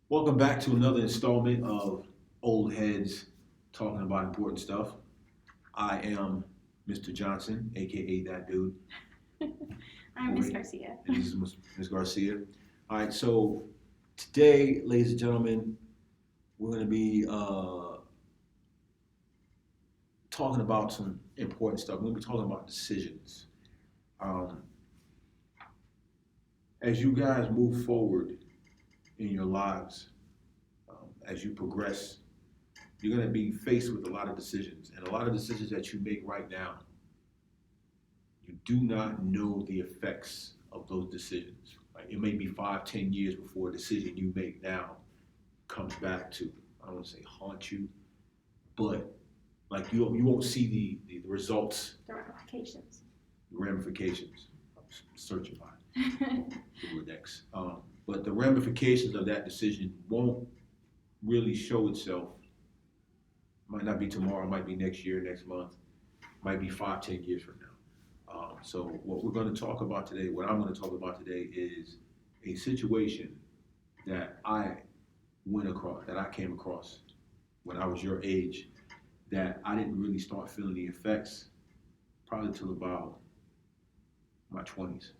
Welcome back to another installment of Old Heads talking about important stuff. I am Mr. Johnson, aka that dude. I'm Miss Garcia. And this is Ms. Garcia. All right, so today, ladies and gentlemen, we're going to be talking about some important stuff. We're going to be talking about decisions. Um, as you guys move forward in your lives, as you progress, you're going to be faced with a lot of decisions. And a lot of decisions that you make right now, you do not know the effects of those decisions. Right? It may be 5, 10 years before a decision you make now comes back to, I don't want to say haunt you, but like you won't see the results, The ramifications. the ramifications. I'm searching my Rolodex. But the ramifications of that decision won't really show itself. Might not be tomorrow, might be next year, next month, might be 5, 10 years from now. So what we're going to talk about today, what I'm going to talk about today is a situation that I that I came across when I was your age, that I didn't really start feeling the effects probably till about my 20s.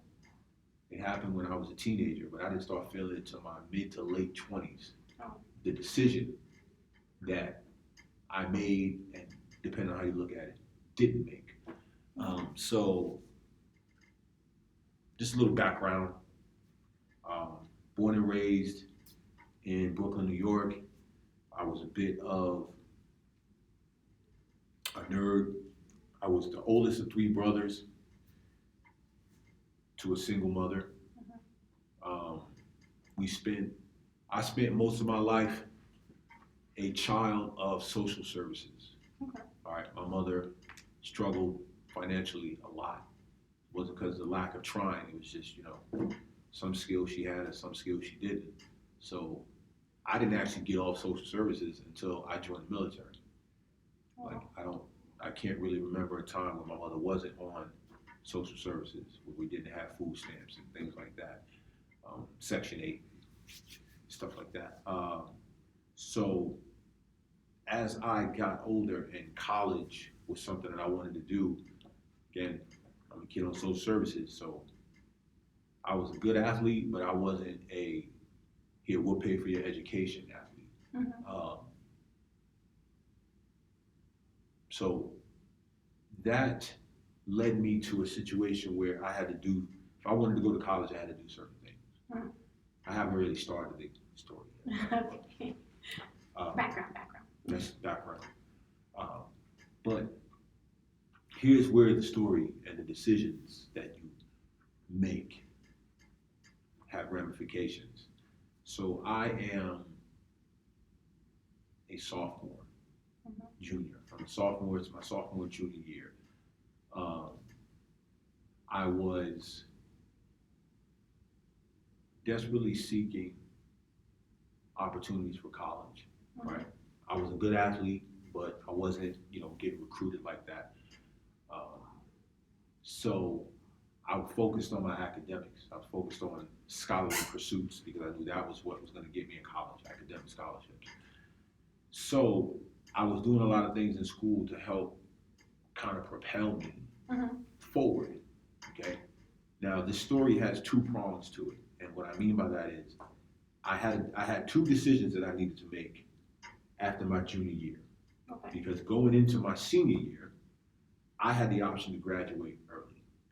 It happened when I was a teenager, but I didn't start feeling it till my mid to late 20s. Oh. The decision that I made, and depending on how you look at it, didn't make. So, just a little background. Born and raised in Brooklyn, New York. I was a bit of a nerd. I was the oldest of 3 brothers to a single mother. Um, I spent most of my life a child of social services. Okay. All right, my mother struggled financially a lot. It wasn't because of the lack of trying. It was just, some skills she had and some skills she didn't. So I didn't actually get off social services until I joined the military. Like I can't really remember a time when my mother wasn't on social services, where we didn't have food stamps and things like that, Section 8, stuff like that. So as I got older and college was something that I wanted to do, again, I'm a kid on social services, so I was a good athlete, but I wasn't a here, we'll pay for your education athlete. So that led me to a situation where I had to do, if I wanted to go to college, I had to do certain things. I haven't really started the story yet. Okay. Background. That's background. But here's where the story and the decisions that you make have ramifications. So I am a sophomore, junior. I'm a sophomore. It's my sophomore, junior year. I was desperately seeking opportunities for college, right? I was a good athlete, but I wasn't, getting recruited like that. So I focused on my academics. I was focused on scholarly pursuits because I knew that was what was going to get me in college, academic scholarships. So I was doing a lot of things in school to help kind of propel me forward. Okay. Now this story has 2 prongs to it, and what I mean by that is I had 2 decisions that I needed to make after my junior year. Okay. Because going into my senior year, I had the option to graduate early.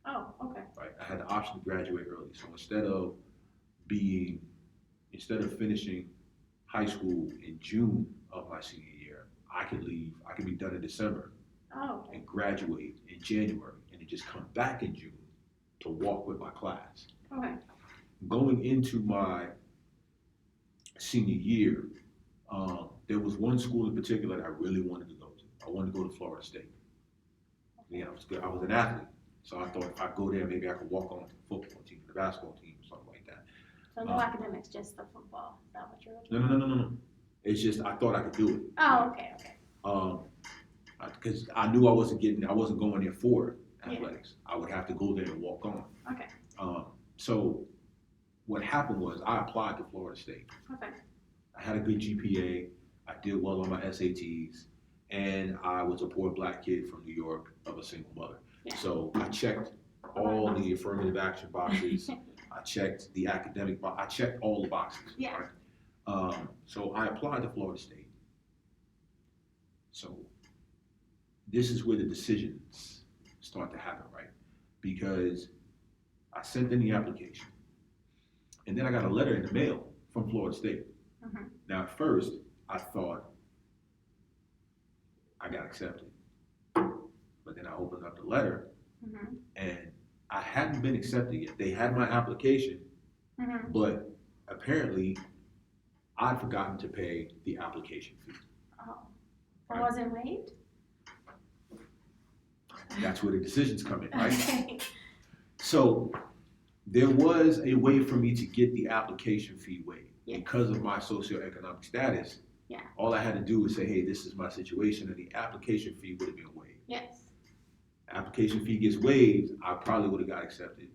Oh, okay. Right. I had the option to graduate early. So instead of finishing high school in June of my senior year, I could leave. I could be done in December. Oh, okay. And graduate in January, and then just come back in June to walk with my class. Okay. Going into my senior year, there was one school in particular that I really wanted to go to. I wanted to go to Florida State. I was good. I was an athlete, so I thought if I go there, maybe I could walk on to the football team, the basketball team, or something like that. So no academics, just the football. Is that what you're looking at? No. It's just I thought I could do it. Oh, okay. Because I knew I wasn't going there for athletics. Yeah. I would have to go there and walk on. Okay. So what happened was I applied to Florida State. Okay. I had a good GPA. I did well on my SATs, and I was a poor black kid from New York of a single mother. Yeah. So I checked all the affirmative action boxes. I checked the academic box. I checked all the boxes. Yeah. Right? So I applied to Florida State. So this is where the decisions start to happen, right? Because I sent in the application, and then I got a letter in the mail from Florida State. Mm-hmm. Now, at first, I thought I got accepted, but then I opened up the letter, Mm-hmm. and I hadn't been accepted yet. They had my application, Mm-hmm. but apparently, I'd forgotten to pay the application fee. Oh, but was it waived? That's where the decisions come in, right? Okay. So there was a way for me to get the application fee waived. Yeah. Because of my socioeconomic status. Yeah. All I had to do was say, hey, this is my situation, and the application fee would have been waived. Yes. Application fee gets waived, I probably would have got accepted.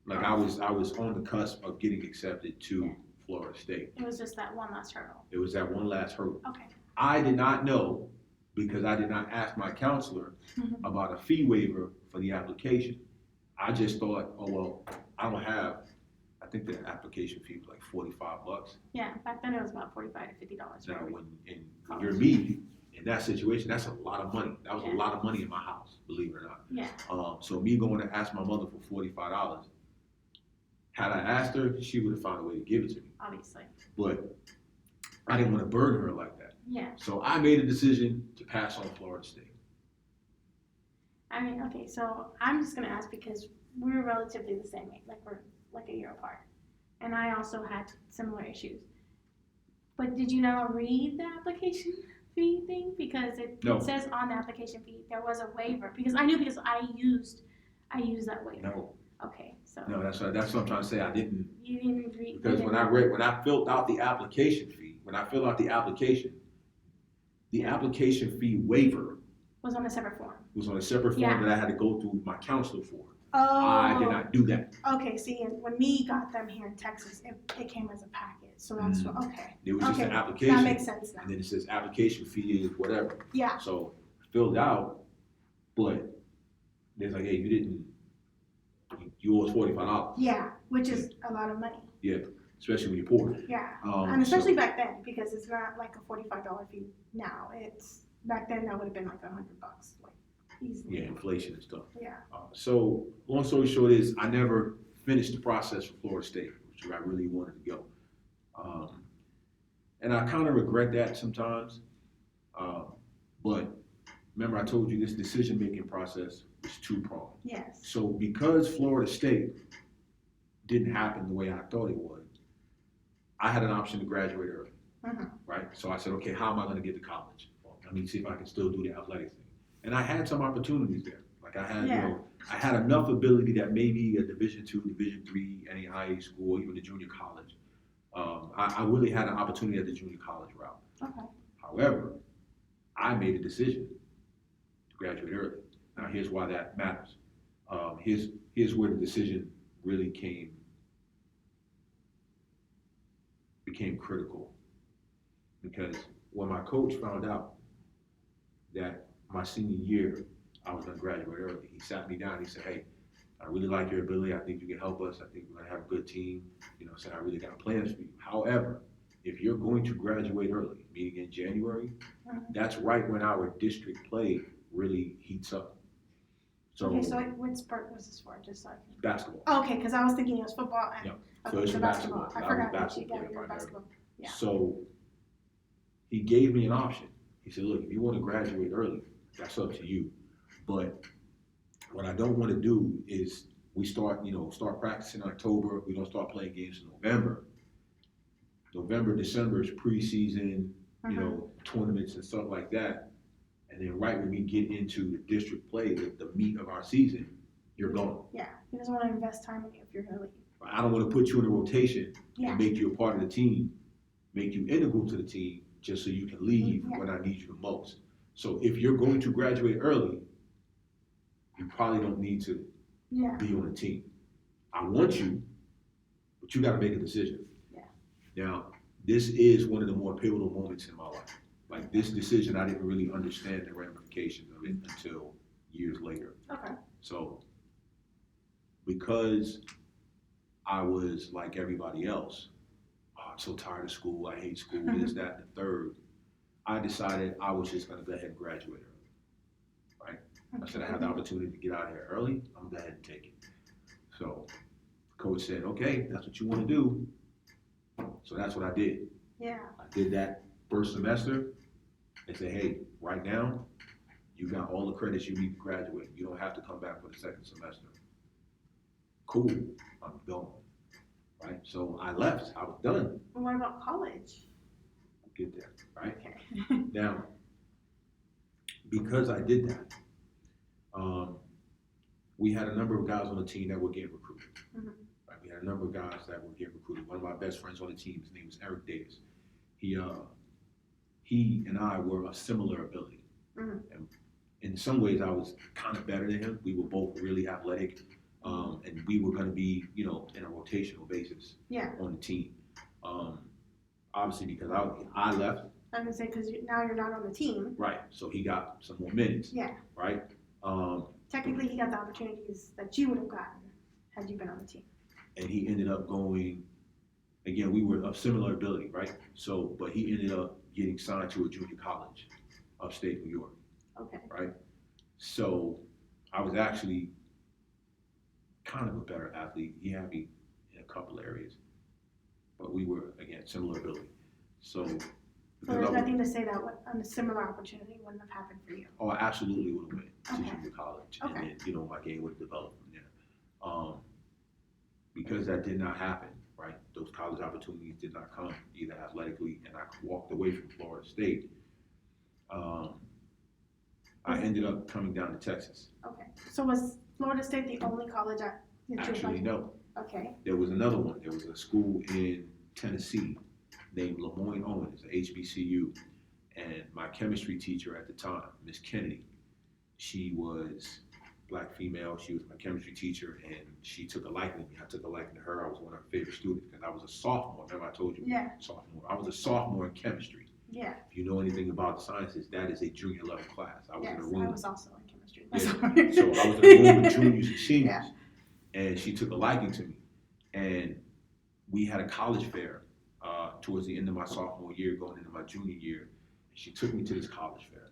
Like I was on the cusp of getting accepted to Florida State. It was just that one last hurdle. It was that one last hurdle. Okay. I did not know, because I did not ask my counselor about a fee waiver for the application. I just thought, oh well, I don't have. I think the application fee was like $45. Yeah, back then it was about $45 to $50. Now, when you're me in that situation, that's a lot of money. That was a lot of money in my house, believe it or not. Yeah. So me going to ask my mother for $45, had I asked her, she would have found a way to give it to me. Obviously. But I didn't want to burden her like that. Yeah. So I made a decision to pass on Florida State. I mean, okay, so I'm just gonna ask because we're relatively the same age, like we're like a year apart, and I also had similar issues. But did you never read the application fee thing? Because it says on the application fee there was a waiver. Because I knew because I used that waiver. No. Okay, so. No, that's what I'm trying to say. I didn't. You didn't read. Because when I filled out the application fee, when I filled out the application fee waiver was on a separate form. was on a separate form that I had to go through my counselor for. Oh. I did not do that. Okay, see, and when we got them here in Texas, it came as a packet. So that's what, okay. It was just an application. That makes sense now. And then it says application fee is whatever. Yeah. So filled out, but there's like, hey, you owe us $45. Yeah, which is a lot of money. Yeah, especially when you're poor. Yeah, and especially back then, because it's not like a $45 fee now. It's back then that would have been like $100, like easily. Yeah, inflation and stuff. Yeah. So long story short is I never finished the process for Florida State, which I really wanted to go. And I kind of regret that sometimes. But remember I told you this decision-making process was two-pronged. Yes. So because Florida State didn't happen the way I thought it would, I had an option to graduate early, right? So I said, okay, how am I going to get to college? Well, let me see if I can still do the athletic thing. And I had some opportunities there. Like I had, I had enough ability that maybe a Division II, Division III, any high school, even the junior college, I really had an opportunity at the junior college route. Okay. However, I made a decision to graduate early. Now, here's why that matters. Here's where the decision really became critical. Because when my coach found out that my senior year I was going to graduate early, he sat me down. He said, "Hey, I really like your ability. I think you can help us. I think we're going to have a good team. I really got plans for you. However, if you're going to graduate early, meaning in January, that's right when our district play really heats up." So, okay, so what sport was this for? Just so I can... Basketball. Oh, okay, because I was thinking it was football. And... Yeah. Okay, So it's so basketball. I forgot that you got basketball. Yeah. So he gave me an option. He said, "Look, if you want to graduate early, that's up to you. But what I don't want to do is we start practicing in October. We don't start playing games in November. November, December is preseason, tournaments and stuff like that. And then right when we get into the district play, the meat of our season, you're gone." Yeah, he doesn't want to invest time in you if you're going to leave. I don't want to put you in a rotation and make you a part of the team, make you integral to the team just so you can leave when I need you the most. So if you're going to graduate early, you probably don't need to be on the team. I want you, but you got to make a decision. Yeah. Now, this is one of the more pivotal moments in my life. Like this decision, I didn't really understand the ramifications of it until years later. Okay. So because I was like everybody else, oh, I'm so tired of school, I hate school, this, that, and the third, I decided I was just gonna go ahead and graduate early, right? I said I had the opportunity to get out of here early, I'm gonna go ahead and take it. So coach said, okay, that's what you wanna do. So that's what I did. Yeah. I did that first semester and said, hey, right now, you got all the credits you need to graduate. You don't have to come back for the second semester. Cool, I'm going, right? So I left, I was done. Well, what about college? I'll get there, right? Okay. Now, because I did that, we had a number of guys on the team that were getting recruited. Mm-hmm. Right? We had a number of guys that were getting recruited. One of my best friends on the team, his name was Eric Davis. He and I were of similar ability. Mm-hmm. And in some ways, I was kind of better than him. We were both really athletic, and we were going to be, in a rotational basis on the team. Obviously, because I left. I was gonna say because now you're not on the team. Right. So he got some more minutes. Yeah. Right. Technically, he got the opportunities that you would have gotten had you been on the team. And he ended up going. Again, we were of similar ability, right? So, but he ended up getting signed to a junior college, upstate New York. Okay. Right. So, I was actually kind of a better athlete. He had me in a couple areas, but we were again similar ability. So there's nothing to say that a similar opportunity wouldn't have happened for you. Oh, I absolutely would have went to Okay. junior college, Okay. and then my game would have developed from there. Because that did not happen, right? Those college opportunities did not come either athletically, and I walked away from Florida State. I ended up coming down to Texas. Okay. So was Florida State the only college that you Actually, no. Okay. There was another one. There was a school in Tennessee named Lemoyne Owen. It's an HBCU. And my chemistry teacher at the time, Miss Kennedy, she was black female. She was my chemistry teacher, and she took a liking to me. I took a liking to her. I was one of her favorite students because I was a sophomore. Remember I told you? Yeah. Sophomore. I was a sophomore in chemistry. Yeah. If you know anything about the sciences, that is a junior level class. I was in a room. I was also in chemistry. Yeah. So I was in a room with juniors and seniors, and she took a liking to me. And we had a college fair towards the end of my sophomore year, going into my junior year. She took me to this college fair.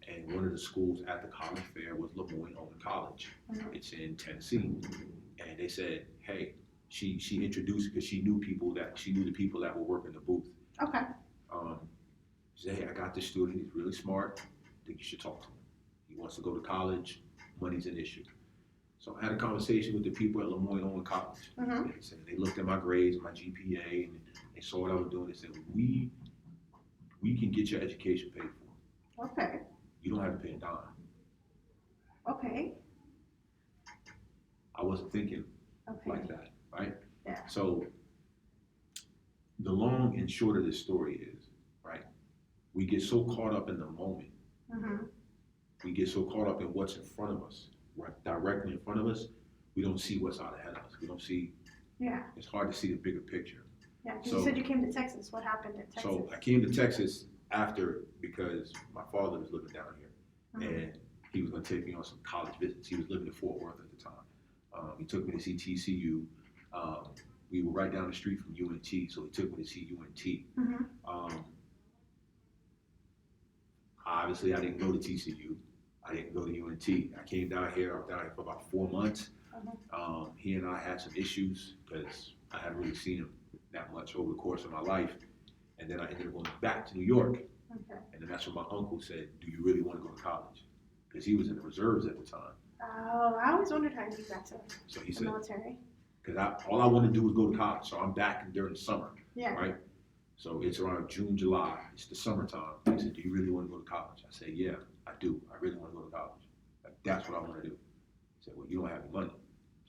And one of the schools at the college fair was Lemoyne Owen College. Mm-hmm. It's in Tennessee. And they said, hey, she introduced, because she knew the people that were working the booth. Okay. She said, hey, I got this student, he's really smart. I think you should talk to him. He wants to go to college, money's an issue. So I had a conversation with the people at Lemoyne Owen College. Mm-hmm. They looked at my grades, my GPA, and they saw what I was doing. They said, we can get your education paid for. Okay. You don't have to pay a dime. Okay. I wasn't thinking Okay. like that, right? Yeah. So the long and short of this story is, right, we get so caught up in the moment. Mm-hmm. We get so caught up in what's in front of us, right, directly in front of us, we don't see what's out ahead of us. We don't see, it's hard to see the bigger picture. Yeah, because So- you said you came to Texas. What happened in Texas? So I came to Texas after, because my father was living down here, Mhm. and he was going to take me on some college visits. He was living in Fort Worth at the time. He took me to see TCU. We were right down the street from UNT, so he took me to see UNT. Mm-hmm. Obviously, I didn't go to TCU. I didn't go to UNT. I came down here. I was down here for about 4 months. He and I had some issues because I hadn't really seen him that much over the course of my life. And then I ended up going back to New York. Okay. And then that's when my uncle said, do you really want to go to college? Because he was in the reserves at the time. Oh, I always wondered how you got to So he the said, military. because all I wanted to do was go to college. So I'm back during the summer, Yeah. right? So it's around June, July. It's the summertime. He said, do you really want to go to college? I said, yeah, I do. I really want to go to college. Like, that's what I want to do. He said, well, you don't have any money.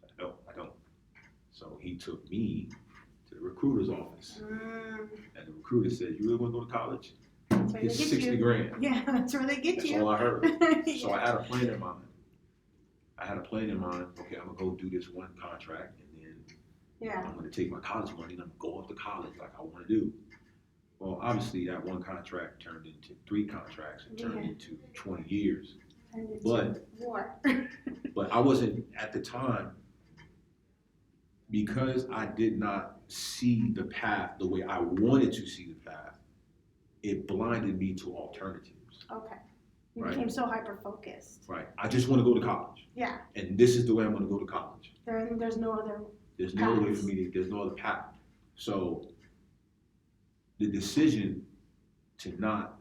I said, no, I don't. So he took me to the recruiter's office. And the recruiter said, you really want to go to college? That's where they It's get 60 you. grand. Yeah, that's where they get That's you. all I heard. So I had a plan in mind. Okay, I'm going to go do this one contract, and then Yeah. I'm going to take my college money and I'm going to go off to college like I want to do. Well, obviously that one contract turned into 3 contracts and turned Yeah. into 20 years. And it's But war. but I wasn't at the time, because I did not see the path the way I wanted to see the path. It blinded me to alternatives. Okay. You Right. became so hyper focused. Right. I just want to go to college. Yeah. And this is the way I'm going to go to college. There's no other. There's no other way Paths. for me to, there's no other path. So the decision to not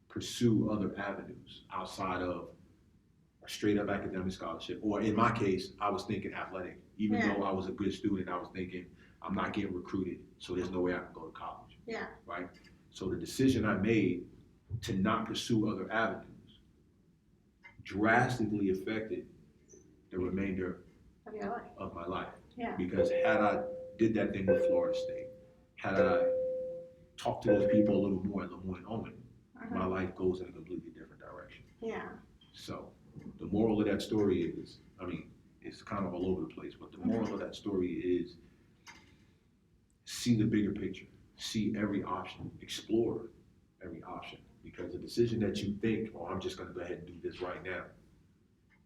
pursue other avenues outside of a straight up academic scholarship, or in my case, I was thinking athletic. Even Yeah. though I was a good student, I was thinking I'm not getting recruited, so there's no way I can go to college. Yeah. Right? So the decision I made to not pursue other avenues drastically affected the remainder Of your life. of my life. Yeah. Because had I did that thing with Florida State, had I talked to those people a little more at Lemoyne Owen, Uh-huh. my life goes in a completely different direction. Yeah. So the moral of that story is, I mean, it's kind of all over the place, but the moral of that story is see the bigger picture, see every option, explore every option. Because the decision that you think, oh, I'm just going to go ahead and do this right now,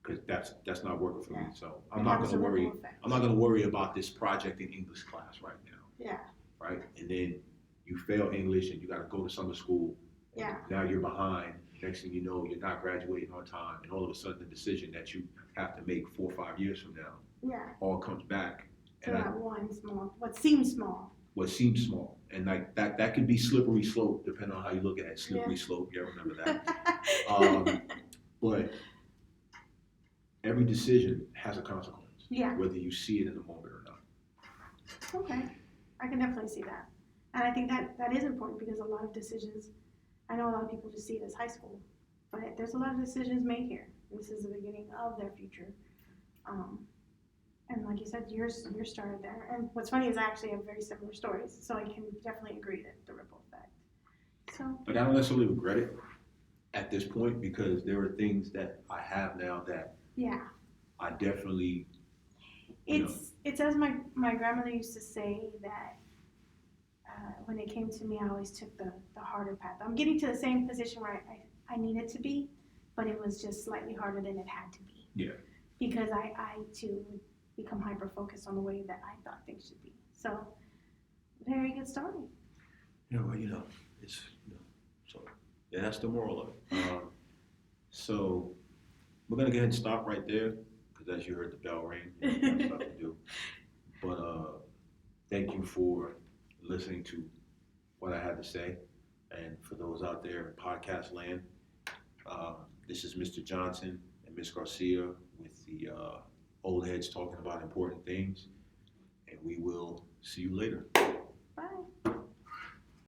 because that's not working for me. So I'm not going to worry. I'm not going to worry about this project in English class right now. Yeah. Right? And then you fail English and you got to go to summer school. Yeah. Now you're behind. Next thing you know, you're not graduating on time, and all of a sudden, the decision that you have to make 4 or 5 years from now, Yeah. all comes back. So And that one small, what seems small. what seems small, and like that could be slippery slope, depending on how you look at it. Slippery slope, you ever remember that? But every decision has a consequence, Yeah. whether you see it in the moment or not. Okay. I can definitely see that. And I think that is important because a lot of decisions, I know a lot of people just see it as high school, but there's a lot of decisions made here. This is the beginning of their future. And like you said, yours started there. And what's funny is I actually have very similar stories, so I can definitely agree that the ripple effect. So. But I don't necessarily regret it at this point, because there are things that I have now that Yeah. I definitely. It's as my grandmother used to say that when it came to me, I always took the harder path. I'm getting to the same position where I needed to be, but it was just slightly harder than it had to be. Yeah. Because I too would become hyper focused on the way that I thought things should be. So, very good story. Yeah, well, it's so yeah, that's the moral of it. So we're gonna go ahead and stop right there, because as you heard the bell ring, we got stuff to do. But thank you for listening to what I had to say, and for those out there in podcast land, this is Mr. Johnson and Miss Garcia with the Oldheads talking about important things, and we will see you later.